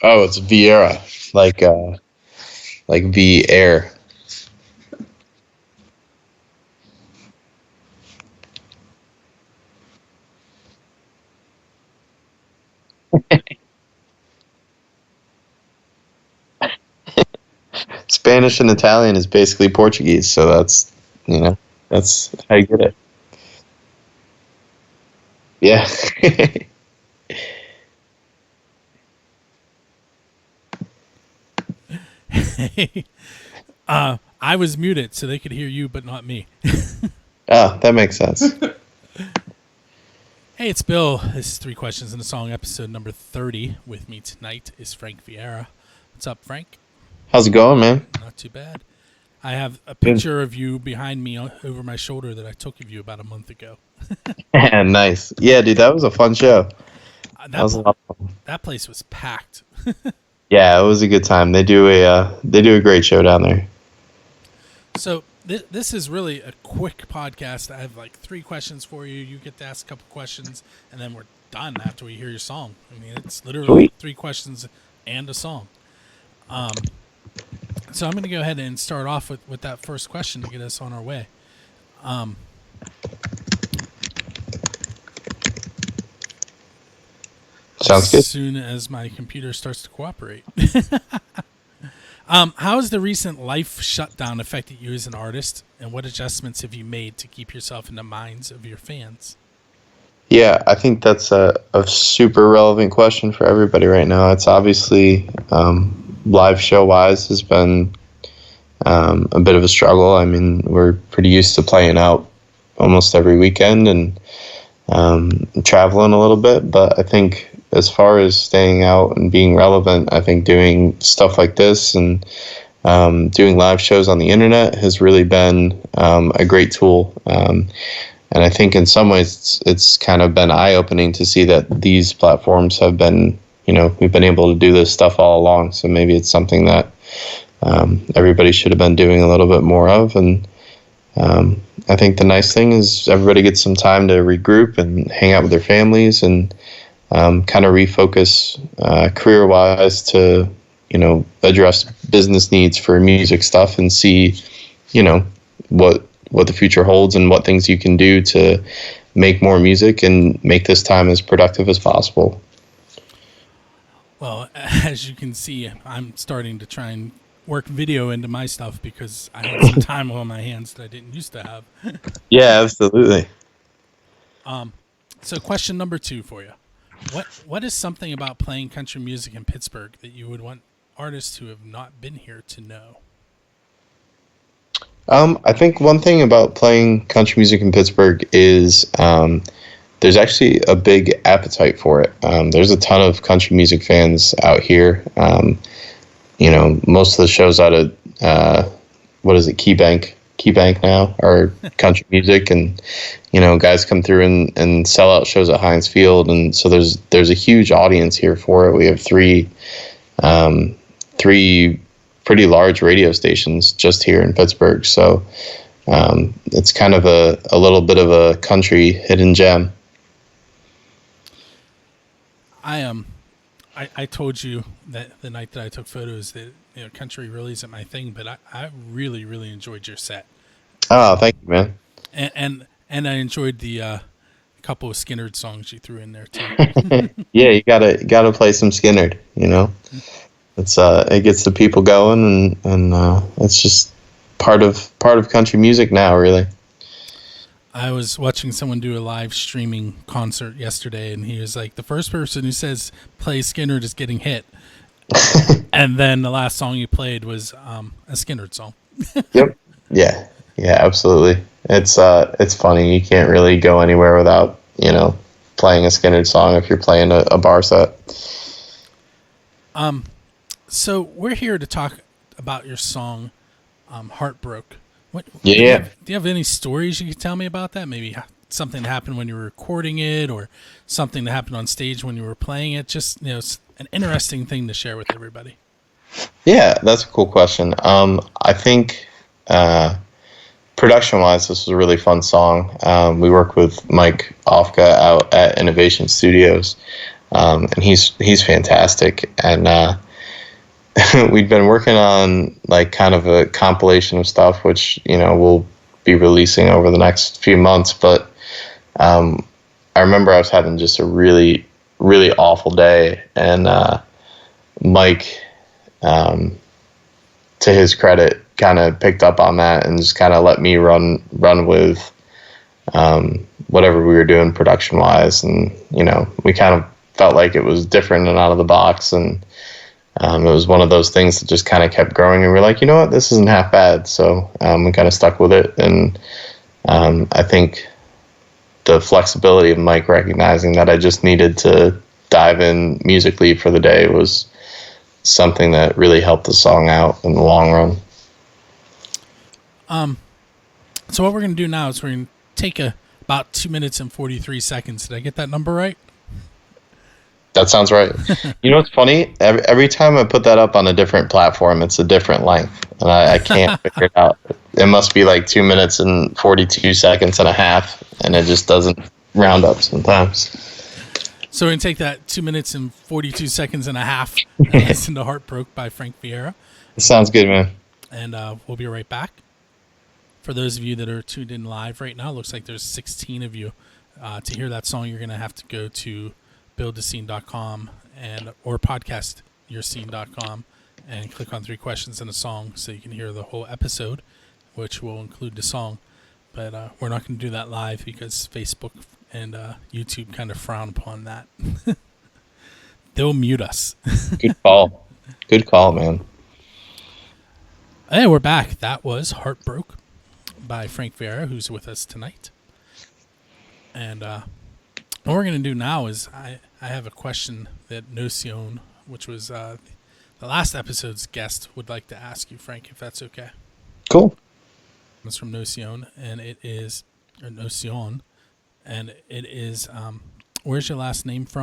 Oh, it's Vieira, like V air. Spanish and Italian is basically Portuguese, so you know that's how you get it. Yeah. I was muted so they could hear you, but not me. Oh, that makes sense. Hey, it's Bill. This is Three Questions in a Song, episode number 30. With me tonight is Frank Vieira. What's up, Frank? How's it going, man? Not too bad. I have a Good. picture of you behind me over my shoulder that I took of you about a month ago. Nice. Yeah, dude, that was a fun show. That That was a lot of fun. that place was packed. Yeah, it was a good time. They do a great show down there. So this is really a quick podcast. I have like three questions for you. You get to ask a couple questions, and then we're done after we hear your song. I mean, it's literally Sweet. three questions and a song. Um, so I'm going to go ahead and start off with that first question to get us on our way. Um, Sounds as good. soon as my computer starts to cooperate. How has the recent life shutdown affected you as an artist, and what adjustments have you made to keep yourself in the minds of your fans? Yeah, I think that's a super relevant question for everybody right now. It's obviously live show wise has been a bit of a struggle. I mean, we're pretty used to playing out almost every weekend and traveling a little bit, but I think as far as staying out and being relevant, I think doing stuff like this and doing live shows on the internet has really been a great tool. And I think in some ways it's kind of been eye-opening to see that these platforms have been, we've been able to do this stuff all along. So maybe it's something that everybody should have been doing a little bit more of. And I think the nice thing is everybody gets some time to regroup and hang out with their families and kind of refocus career-wise to, address business needs for music stuff and see, what the future holds and what things you can do to make more music and make this time as productive as possible. Well, as you can see, I'm starting to try and work video into my stuff because I had some time on my hands that I didn't used to have. Yeah, absolutely. So, question number 2 for you: What is something about playing country music in Pittsburgh that you would want artists who have not been here to know? I think one thing about playing country music in Pittsburgh is there's actually a big appetite for it. There's a ton of country music fans out here. Most of the shows out of what is it, KeyBank now are country music, and guys come through and sell out shows at Heinz Field, and so there's a huge audience here for it. We have three pretty large radio stations just here in Pittsburgh, so it's kind of a little bit of a country hidden gem. I told you that the night that I took photos that country really isn't my thing, but I really really enjoyed your set, Oh, thank you, man. and I enjoyed the couple of Skinnerd songs you threw in there too. Yeah, you gotta play some Skinnerd. It's it gets the people going, and it's just part of country music now, really. I was watching someone do a live streaming concert yesterday, and he was like, the first person who says play Skinnerd is getting hit. And then the last song you played was a Skinnerd song. Yep. Yeah. Yeah. Absolutely. It's funny. You can't really go anywhere without playing a Skinner song if you're playing a bar set. So we're here to talk about your song, "Heartbroke." What Yeah. Yeah. do you have any stories you could tell me about that? Maybe something that happened when you were recording it, or something that happened on stage when you were playing it. Just an interesting thing to share with everybody. Yeah, that's a cool question. I think production-wise, this was a really fun song. We worked with Mike Ofka out at Innovation Studios, and he's fantastic. And we'd been working on like kind of a compilation of stuff, which we'll be releasing over the next few months. But I remember I was having just a really, really awful day, and Mike, to his credit, kind of picked up on that and just kind of let me run with whatever we were doing production wise, and we kind of felt like it was different and out of the box, and it was one of those things that just kind of kept growing, and we're like, you know what, this isn't half bad. So we kind of stuck with it, and I think the flexibility of Mike recognizing that I just needed to dive in musically for the day was something that really helped the song out in the long run. So what we're going to do now is we're going to take about 2 minutes and 43 seconds. Did I get that number right? That sounds right. You know what's funny? Every time I put that up on a different platform, it's a different length, and I can't figure it out. It must be like 2 minutes and 42 seconds and a half, and it just doesn't round up sometimes. So we're going to take that 2 minutes and 42 seconds and a half and listen to Heartbroke by Frank Vieira. Sounds good, man. And we'll be right back. For those of you that are tuned in live right now, it looks like there's 16 of you. To hear that song, you're going to have to go to buildascene.com or podcastyourscene.com and click on 3 questions and a song so you can hear the whole episode, which will include the song. But we're not going to do that live because Facebook and YouTube kind of frown upon that. They'll mute us. Good call. Good call, man. Hey, we're back. That was Heartbroke by Frank Vieira, who's with us tonight. And what we're going to do now is I have a question that Nocion, which was the last episode's guest, would like to ask you, Frank, if that's okay. Cool. It's from Nocion, and it is, or Nocion, and it is, where's your last name from?